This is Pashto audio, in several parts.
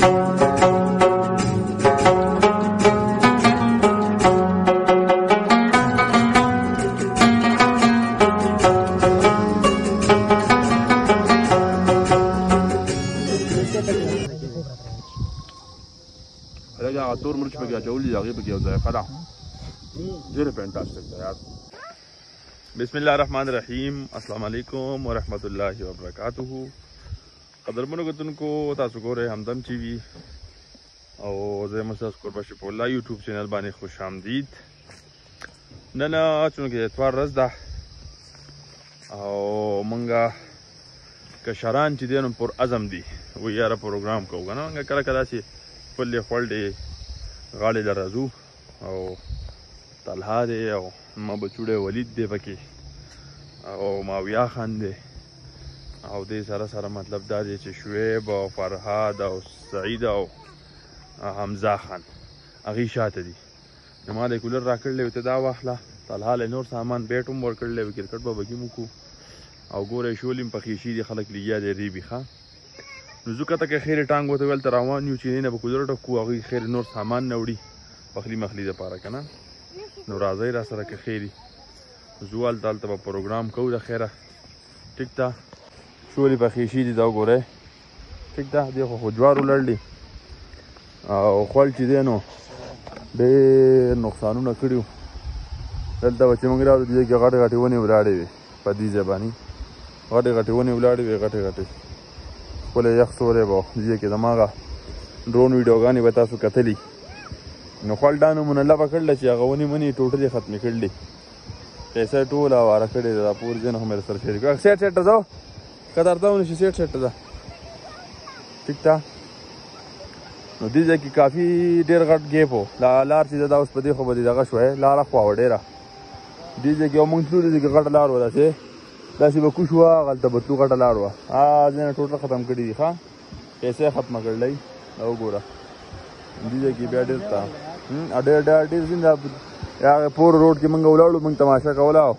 هغه تور مرچ پکې اچولي دي هغې پکې یو ذایقه ده ډېره فینټاسټک ده یار. بسم الله الرحمن الرحیم. السلام علیکم ورحمت الله وبرکاته. قدرمنو کتونکو تاسو ګورئ همدم ټي وي او زه یم ستاسو کوربه شفیع الله یوټیوب چینل باندې خوش آمدید. نن چونکې اتوار ورځ ده او مونږه کشران چې دی نو پر عزم دي وایي یاره پروګرام کوو که نه مونږه کله کله داسې خپلې خوړلې غاړې له راځو او طلحه دی او ما بچوړی ولید دی پکې او ماویا خان دی او دې سره سره مطلب دا دی چې شعیب او فرهاد او سعید او حمزه خان هغې شاته دي. نو ما د کولر را کړلی و ته دا واخله طلحه له نور سامان بیټ هم ورکړلی و کرکټ به بګي مو کو او ګوره شولې هم پخې شي دي خلک لګیا دی ریبي ښه. نو زه کته کې خیر ټانګ وته ویل ته روان یو چې نه به کولر ټکو هغوی خیر نور سامان نه وړي پخلي مخلي دپاره که نه. نو راځئ را سره که خیري زو هلته هلته به پروګرام کوو د خیره ټیک ده. شولې پخې شي دي دا وګورئ ټیک ده. دې خو جوار ولړلي او خوړ چې دی نو ډېر نقصانونه کړي وو. دلته به چې موږ راغلو دې کې غټې غټې ونې ولاړې وې په دې ځای باندې غټې غټې ونې ولاړې وې غټې غټې ښکلی یخ سوری به دې کې زما ډرون ویډیوګانې به تاسو کتلي. نو خوړ دا نومونه لبه کړله چې هغه ونې منې ټوټلې ختمې کړلې پیسه ټوله اواره کړې ده. دا پورې ځای نه خو مې سره شریک کړه سیټ سیټ ته ځو که درته ونشي سیټ سیټ ته ځه ټیک ده. نو دې ځای کې کافي ډېر غټ ګیپ و دا لار چې ده دا اوس په دې خو به دې دغه شوی لاره خوا وه ډېره. دې ځای کې یو مونږ تلو دې ځای کې غټه لار وه داسې به کوش وه هغلته به تلو غټه لار وه ځای نه ټوټل ختم کړي دي ښه پیسې ختمه کړلی دا وګوره. دې ځای کې بیا ډېر ته ډېر ځین هغه پور روډ کې مونږ ولاړو مونږ تماشه کوله او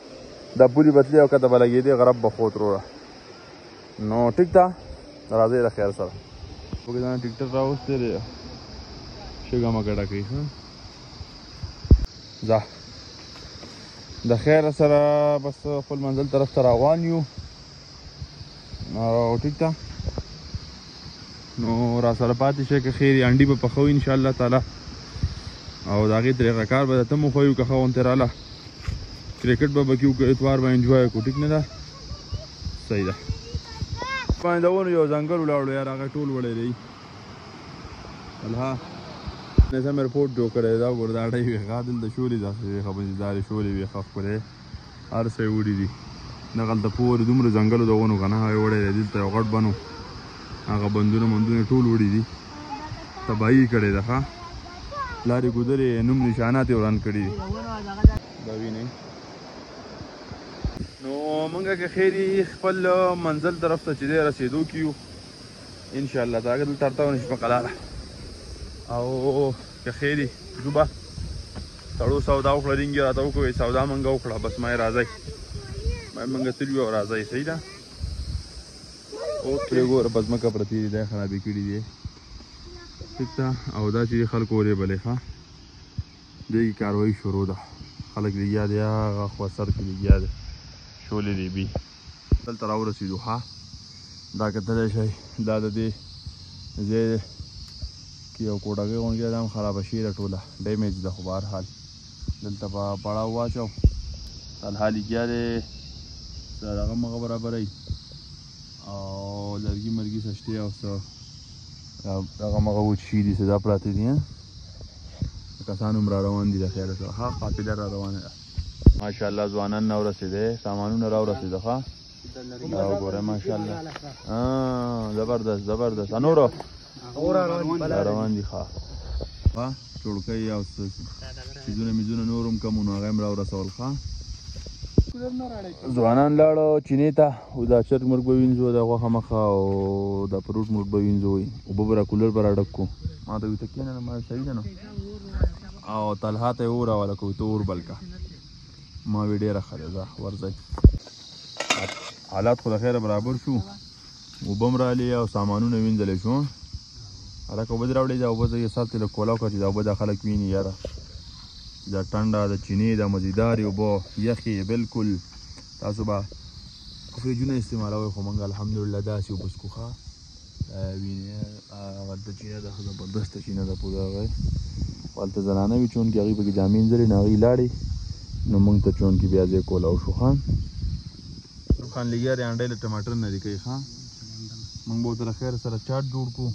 دا پولي بتلې او کته به لګېدې غرب به خوت وروره. نو ټیک ده راځئ د خیر سره وګورئ ځان ټیکټر راوستی دی شګه مه ګډه کوي ښه ځه د خیر سره بس خپل منزل طرف ته روان یو او ټیک ده. نو را سره پاتې شئ که خیر انډي به پخوو انشاءالله تعالی او د هغې طریقه کار به درته هم وښیو که ښه غوندې راله کرکټ به به کیو که اتوار به انجوای کړو ټیک نه ده صحیح ده. باندې د ونو یو ځنګل ولاړو یار هغه ټول وړی دی طلحه نظام ایرپورټ جوړ کړی دی دا وګوره دا اډۍ وې ښه دلته شولې داسې وې ښه بندیدارې شولې وې ښه ښکلی هر څه یې وړي دي دغلته پورې دومره ځنګل د ونو که نه هغه یې وړی دی دلته یو غټ بن و هغه بندونه مندونه ټول وړي دي تباهي یې کړې ده ښه لارې ګودرې نوم نشانات یې وران کړي دي دا وینئ. نو مونږه که خیري خپل منزل طرف ته چې دی رسېدو کیو انشاءالله تعالی دلته ارته ونشي په قلاله او که خیري ځو به سړو سودا وکړه رینګې راته وکړئ سودا مونږه وکړه بس ما یې راځئ ما یې مونږه تلي او راځئ صحیح ده. اوکې ګوره په ځمکه پرتې دي دا یې خرابې کړي دي ټیک ده. او دا چې خلکو ورېبلې ښه دې کې کاروایي شروع ده خلک لګیا دي هغه خوا سر کې لګیا دی شولې ریبي دلته راورسېدو ښه دا کتلی شئ دا د دې ځای کې یو کوټګۍ غوندې ده دا هم خرابه شوې ده ټوله ډیمیج ده خو بهرحال دلته به پړاو واچو طلحه لګیا دی دغه مغه برابروي او لرګي مرګي سشتې او څه دغه مغه وچ شي دي څه دا پراته دي کسان هم را روان دي د خیره سره ښه قافله را روانه ده ماشاءالله ځوانان نه ورسېدی سامانونه را ورسېده ښه دا وګوره ماشاءالله زبردست زبردست نورو را روان دي ښه چوړکۍ او څیزونه میزونه نور هم کم نو هغه هم را ورسول ښه ځوانان لاړو چینې ته او دا چرګ مرګ به وینځو د غوښه مخه او د فروټ مرګ به وینځو اوبه به را کولر به را ډک کړو ما ته وي ته کښېنه ما صحیح ده نو او طلحه ته یې وراوله که ته اور بل که ما وی ډېره ښه ده ځه ورځئ حالات خو د خیره برابر شو اوبه هم رالې او سامانونه وینځلی شو هلکه اوبه دې راوړې دا اوبه یې سر ته لږ کولاو کړه چې دا اوبه دا خلک ویني یاره دا ټنډه د چینې د مزیدارې اوبه یخې بلکل تاسو به فریجونه استعمالوئ خو موږ الحمدلله داسې اوبه څکو ښه وینې هغه د چینه ده ښه زبردسته چینه ده پوره هغه هلته زنانه وي چونکې هغوی پکې جامې نځلې نو هغوی لاړې نو موږ ته چونکې بیا ځای کولاو شو ښه خان لګیا دی انډی له ټماټر نه دي کوي ښه موږ به ورته خیر سره چاټ جوړ کړو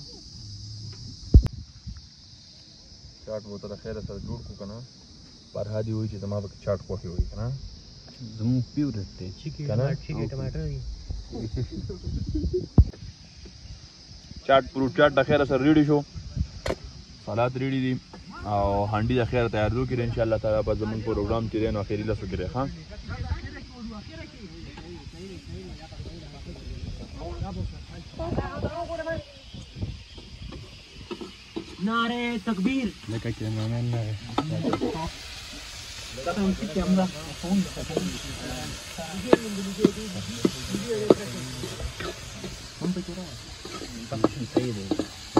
چاټ به ورته خیر سره جوړ کړو که نه فرهادي وایي چې زما پکې چاټ خوښې وایي که نه زموږ فیورټ دی چیکي ټماټر دي چاټ فروټ چاټ د خیره سره ریډي شو سلاد ریډي دي او هانډي د خیره تیارېدو کړي انشاءالله تعالی به زموږ پروګرام چې دی نو اخري لسو کې دی ښه نعره تکبیر لکه کیمرامین نعره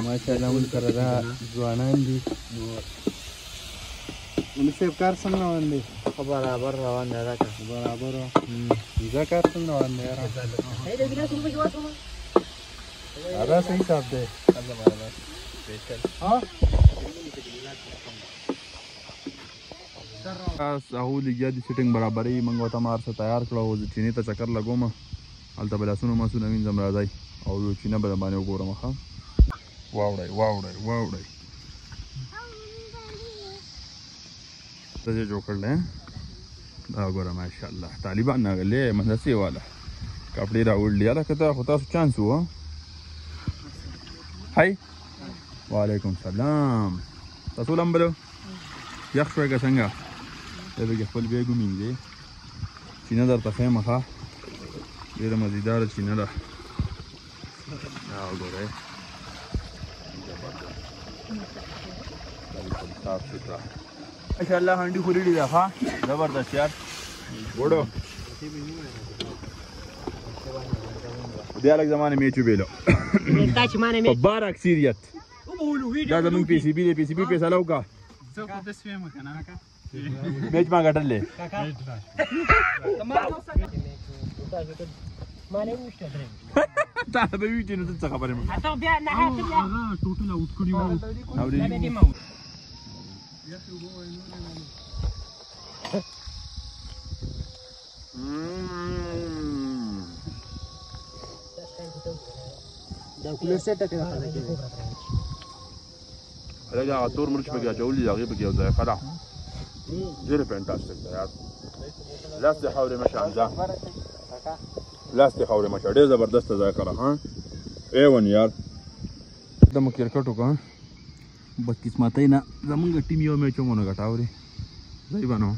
ماشاءالله موږ سره دا ځوانان دي ونصیب کار څنګه روان دی برابر روان دی راکه برابر دا کار څنګه روان دی دا صحیح صاحب دی هغو لګیا دي سیټینګ برابرې موږ ورته مار څه تیار کړه او زه چینې ته چکر لګوم هلته به لاسونه ماسونه وینځم راځئ او یو چینه به د باندې وګورم ښه واوړئ واوړئ واوړئ ته یې جوړ کړلی دا وګوره ماشاءالله طالبان راغلی مدرسې والا کپړې راوړلي هلکه ته خو تاسو چانس و هی وعلیکم سلام تاسو لمبلو یخ شوی که څنګه دی پکې خپل بیګ ومینځې چینه درته ښیم ښه ډېره مزیداره چینه ده دا وګورئ صاف سوتره ماشاءالله هنډي خو ریډي ده ښه زبردست یار وړو دې هلک زما نه میچ وبېلو په بار اکثریت دا زمونږ پی سی بي دی پی سی بي فیصله وکړه میچ ما ګټلی تا به وي چې نو ته څه خبرې مه هلکه هغه تور مرچ پکې اچولي دي هغې پکې یو ذایقه ده ډېرې فینټاسټیک ده یار لاستې خاورې مشه حمزه لاستې خاورې مشه ډېر زبردسته ذایقه ده ها ایون یار د مو کرکټ وکړه بدقسمتۍ نه زمونږ ټیم یو میچ هم ونه ګټه اورې ځای به نه